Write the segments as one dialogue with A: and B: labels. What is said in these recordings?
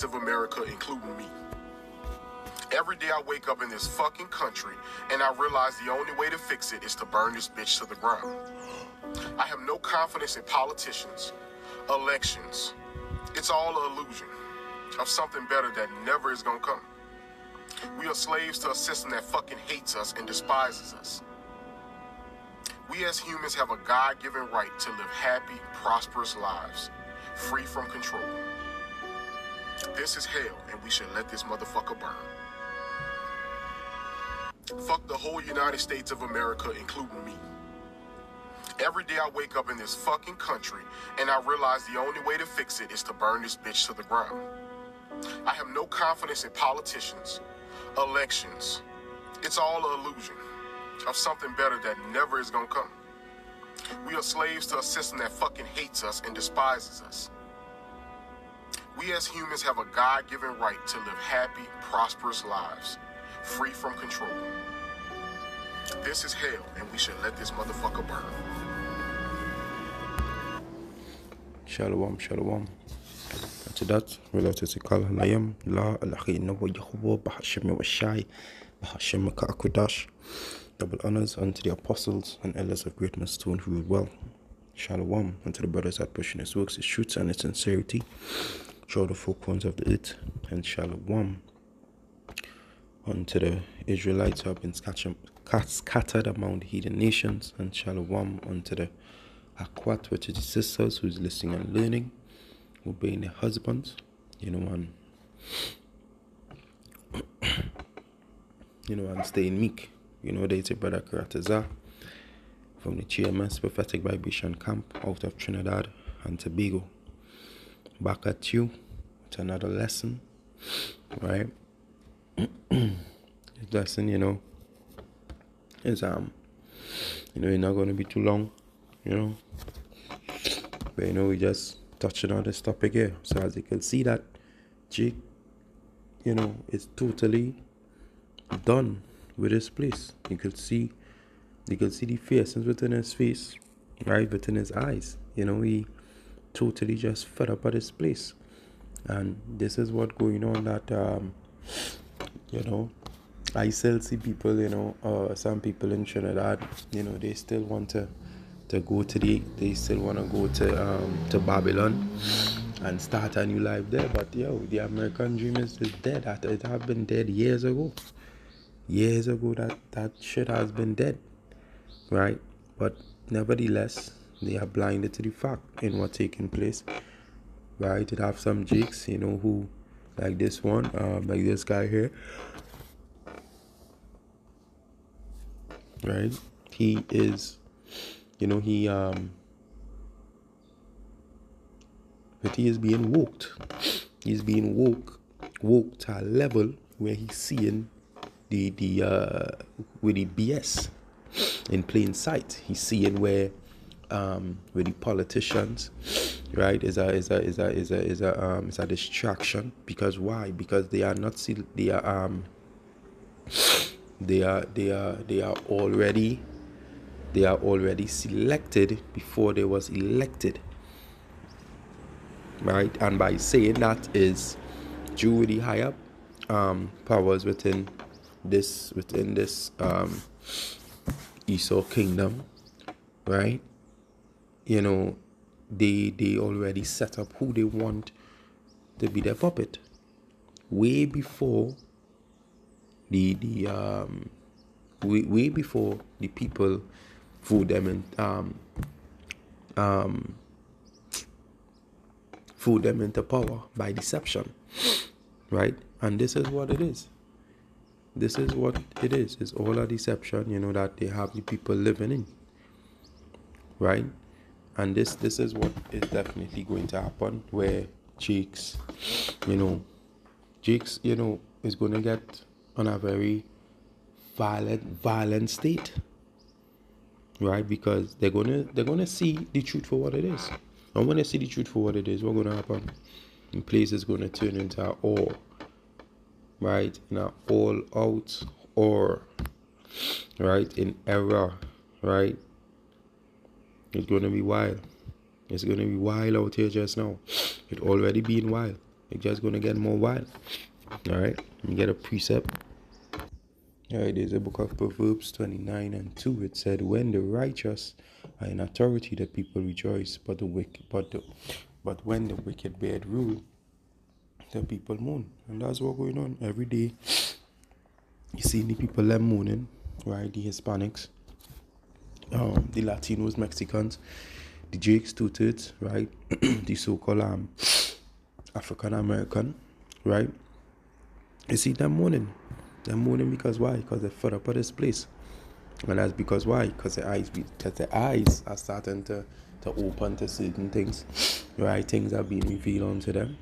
A: of America, including me. Every day I wake up in this fucking country and I realize the only way to fix it is to burn this bitch to the ground. I have no confidence in politicians, elections. It's all an illusion of something better that never is gonna come. We are slaves to a system that fucking hates us and despises us. We as humans have a God-given right to live happy, prosperous lives, free from control. This is hell, and we should let this motherfucker burn. Fuck the whole United States of America, including me. Every day I wake up in this fucking country and I realize the only way to fix it is to burn this bitch to the ground. I have no confidence in politicians, elections. It's all an illusion of something better that never is gonna come. We are slaves to a system that fucking hates us and despises us. We as humans have a God-given right to live happy, prosperous lives, free from control. This is hell, and we should let this motherfucker burn.
B: Shalom, shalom. To that, related to Kal Halayim, La Alakhi Nawa Yahuwa, Bahashim Washai, Bahashim Ka'akudash. Double honors unto the apostles and elders of great Stone who ruled well. Shalom unto the brothers that pushing his works, his truths, and his sincerity. Show the four corners of the earth. And shalom unto the Israelites who have been scattered among the heathen nations. And shalom unto the Akwat, which is the sisters who's listening and learning, obeying their husbands, and and staying meek. There's a brother Karataza from the GMS Prophetic Vibration Camp out of Trinidad and Tobago. Back at you with another lesson, right? This lesson, is you're not going to be too long, but we just touching on this topic here. So as you can see that Jake, is totally done with his place. You could see the faces within his face, right, within his eyes. He totally just fed up at his place. And this is what going on that I still see people, some people in Trinidad, they still want to go they still want to go to Babylon and start a new life there. But the American dream is dead. It have been dead years ago. Years ago that shit has been dead, right? But nevertheless, they are blinded to the fact in what's taking place, right? It have some jakes, who, like this one, like this guy here, right? He is, but he is being woked. He's being woke to a level where he's seeing with the BS in plain sight. He's seeing where with the politicians, right, is a distraction. Because why? Because they are not they are already selected before they was elected, right? And by saying that is due the higher powers within this Esau kingdom, right? They already set up who they want to be their puppet way before way before the people vote them into power by deception, right? And this is what it is. This is what it is. It's all a deception, that they have the people living in, right? And this is what is definitely going to happen, where Jakes, is going to get on a very violent state, right? Because they're gonna see the truth for what it is. And when they see the truth for what it is, what's gonna happen? The place is gonna turn into an all, right? In an all-out or, right? In error, right? It's gonna be wild. It's gonna be wild out here just now. It already been wild. it's just gonna get more wild. All right, let me get a precept. All right, there's a book of Proverbs 29:2. It said, "When the righteous are in authority, the people rejoice, but when the wicked bear rule, the people mourn." And that's what's going on every day. You see the people them mourning, right? The Hispanics, the Latinos, Mexicans, the Jakes, two-thirds, right? The so-called African American, right? You see them mourning. They're mourning because why? Because they're fed up of this place. And that's because why? Because their eyes are starting to open to certain things, right? Things are being revealed onto them,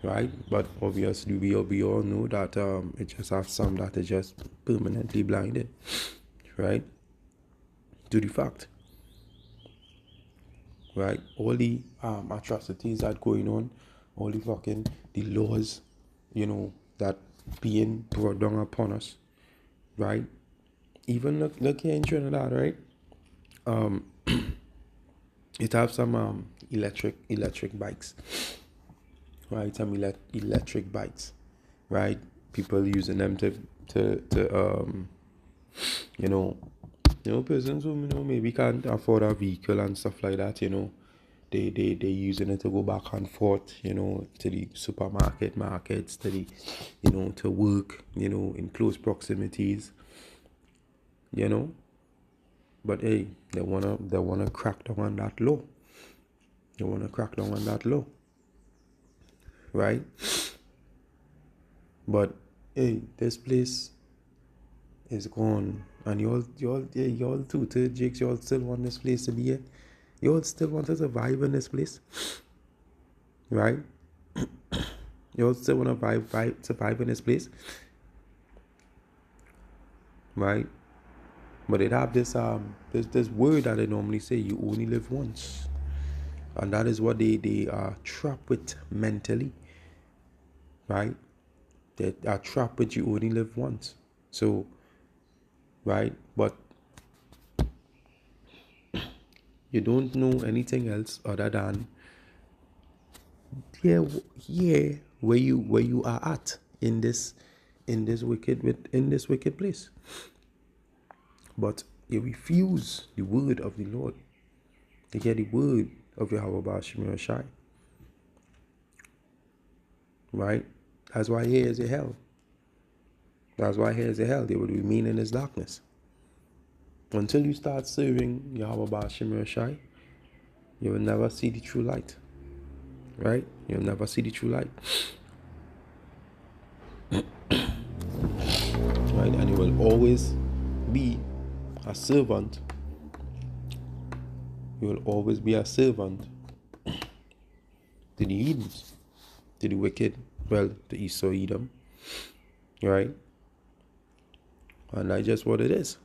B: right? But obviously we all know that it just has some that is just permanently blinded, right? To the fact, right? All the atrocities that going on, all the laws, that being brought down upon us, right? Even look here in Trinidad, right? It have some electric bikes, right? Some electric bikes, right? People using them to you know persons who maybe can't afford a vehicle and stuff like that, they using it to go back and forth, to the markets, to the to work, in close proximities, you know. But hey, they wanna crack down on that law. They wanna crack down on that law, right? But hey, this place is gone, and y'all too, Jakes. Y'all still want this place to be here. Y'all still want to survive in this place, right? Y'all still want to survive in this place, right? But it have this word that they normally say: you only live once, and that is what they are trapped with mentally, right? They are trapped with you only live once. So, right, but you don't know anything else other than here where you are at in this wicked place. But you refuse the word of the Lord. You hear the word of Yahweh Bashim Shai. Right? That's why here is a hell. That's why here is a hell. They will remain in this darkness. Until you start serving Yahweh Bashim Shai, you will never see the true light. Right? You'll never see the true light. Right? And you will always be a servant. You will always be a servant to the heathens, to the wicked, to Esau Edom, right? And that's just what it is.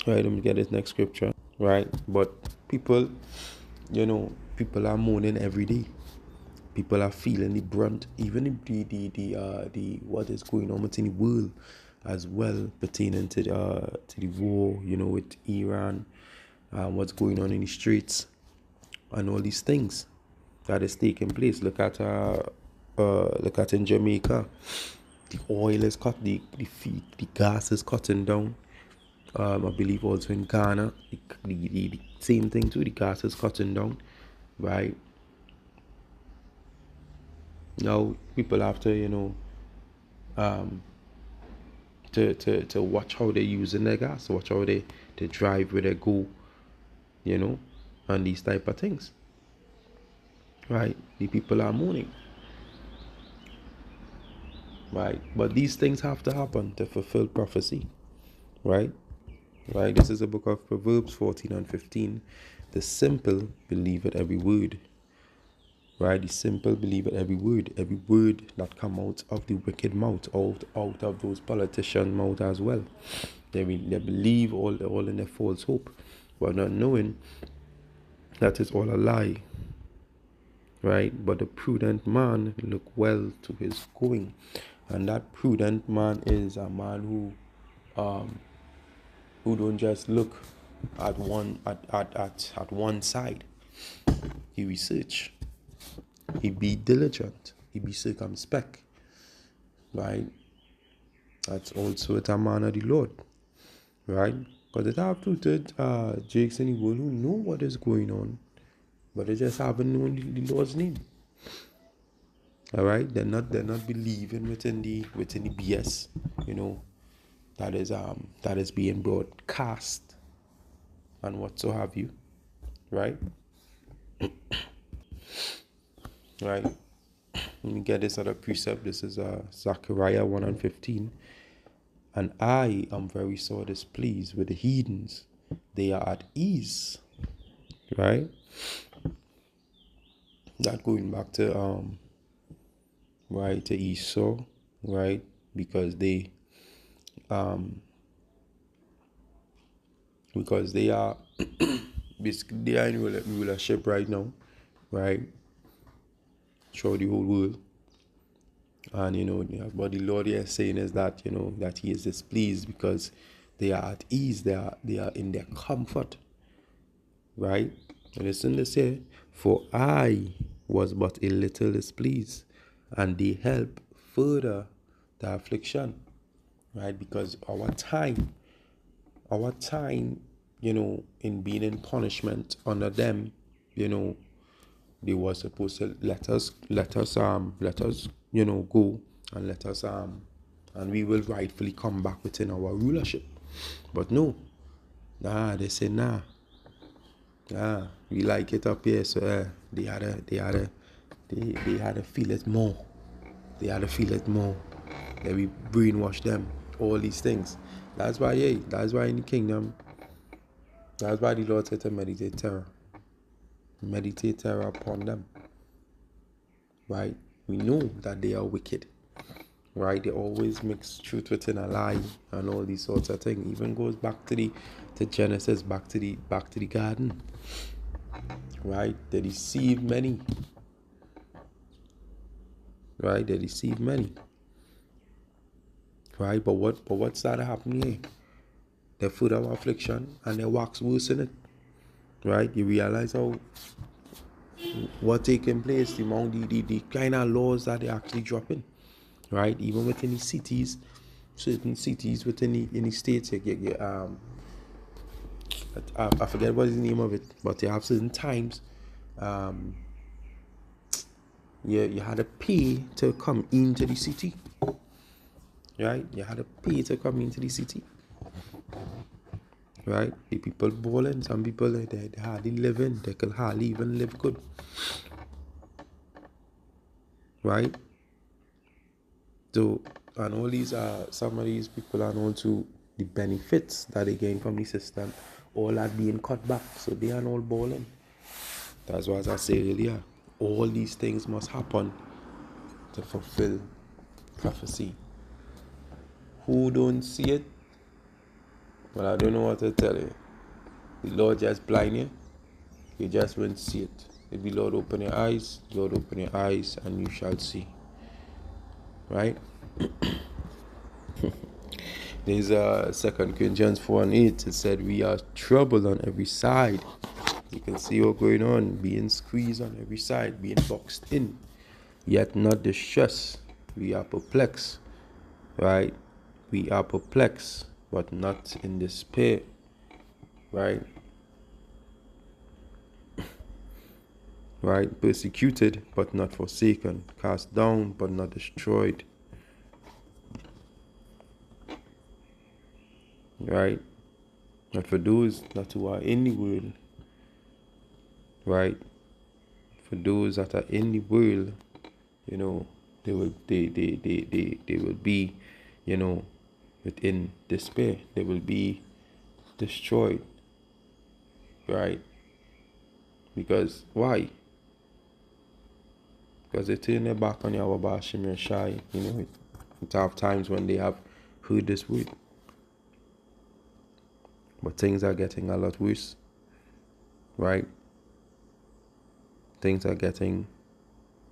B: Right, let me get this next scripture, right? But people, people are mourning every day. People are feeling the brunt, even the what is going on within the world as well, pertaining to the war, with Iran, what's going on in the streets, and all these things that is taking place. Look at in Jamaica, the oil is cut, the gas is cutting down. I believe also in Ghana, the same thing too. The gas is cutting down, right? Now people have to to watch how they're using their gas, watch how they drive, where they go, and these type of things, right? The people are mourning, right? But these things have to happen to fulfill prophecy, right? Right? This is a book of Proverbs 14:15. The simple believe at every word. Right? The simple believe at every word that come out of the wicked mouth, out of those politicians' mouth as well. They believe all in their false hope, but not knowing that is all a lie. Right? But the prudent man look well to his going, and that prudent man is a man who don't just look at one side. He research. He be diligent. be circumspect, right? That's also a man of the Lord, right? Because there are rooted Jakes in the world who know what is going on, but they just haven't known the Lord's name. All right, they're not believing within the BS, that is being broadcast and what so have you, right? Right. Let me get this other precept. This is Zechariah 1:15. And I am very sore displeased with the heathens. They are at ease. Right? That going back to right, to Esau, right? Because they are basically they are in rulership right now, right? Throughout the whole world. And what the Lord is saying is that that He is displeased because they are at ease, they are in their comfort, right? And listen to say, for I was but a little displeased, and they help further the affliction, right? Because our time, in being in punishment under them, they were supposed to let us go, and let us and we will rightfully come back within our rulership. But no, they say nah, we like it up here, so they had to feel it more. They had to feel it more. That we brainwash them, all these things. That's why in the kingdom, that's why the Lord said to meditate terror upon them, right? We know that they are wicked, right? They always mix truth within a lie and all these sorts of things. Even goes back to Genesis, back to the garden, right? They deceive many, right? They deceive many, right? But what started happening here? They food of affliction and they wax worse in it, right? You realize what taking place, among the kind of laws that they're actually dropping, right? Even within the cities, certain cities within the states, I forget what is the name of it, but you have certain times, you had to pay to come into the city, right? You had to pay to come into the city, right? The people balling, some people they hardly live in, they can hardly even live good, right? So, and all these some of these people are known to the benefits that they gain from the system, all that being cut back, so they are all balling. That's why, as I said earlier, all these things must happen to fulfill prophecy. Who don't see it? Well, I don't know what to tell you. The Lord just blind you. You just won't see it. If the Lord open your eyes, and you shall see. Right? There's 2 Corinthians 4:8. It said, we are troubled on every side. You can see what's going on, being squeezed on every side, being boxed in, yet not distressed. We are perplexed, right? We are perplexed, but not in despair, right? Right? Persecuted, but not forsaken. Cast down, but not destroyed. Right? But for those that who are in the world, right? For those that are in the world, they will be, within despair. They will be destroyed, right? Because why? Because they turn their back on Yahweh Bashim Yeshai, in tough times when they have heard this word. But things are getting a lot worse, right? Things are getting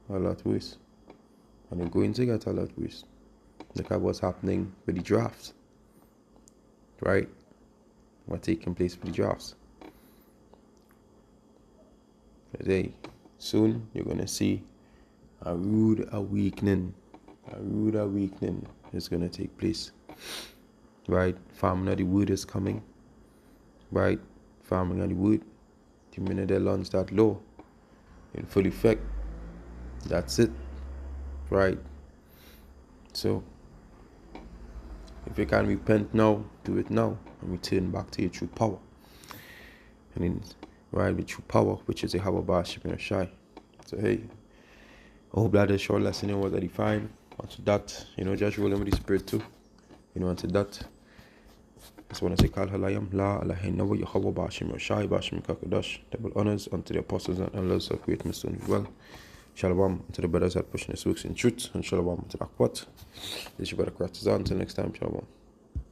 B: a lot worse. And they're going to get a lot worse. Look at what's happening with the drafts, right? What's taking place with the drafts. Soon you're going to see a rude awakening is gonna take place. Right? Farming of the wood is coming. Right? Farming of the wood. The minute they launch that law in full effect, that's it. Right? So if you can repent now, do it now and return back to your true power. And in right with true power, which is a Hababashim and a shy. So hey, I hope that is short lesson was edifying. Onto that, just rolling with the spirit too. Onto that. I just want to say Kal Halayam, La Alahin Nawa Yahweh Bashim or Shai Bashim Kakadash. Double honors unto the apostles and elders of great mission as well. Shalom to the brothers that pushing this works in truth, and shalom to the Akwat. This is your brother Kratazan. Until next time, shalom.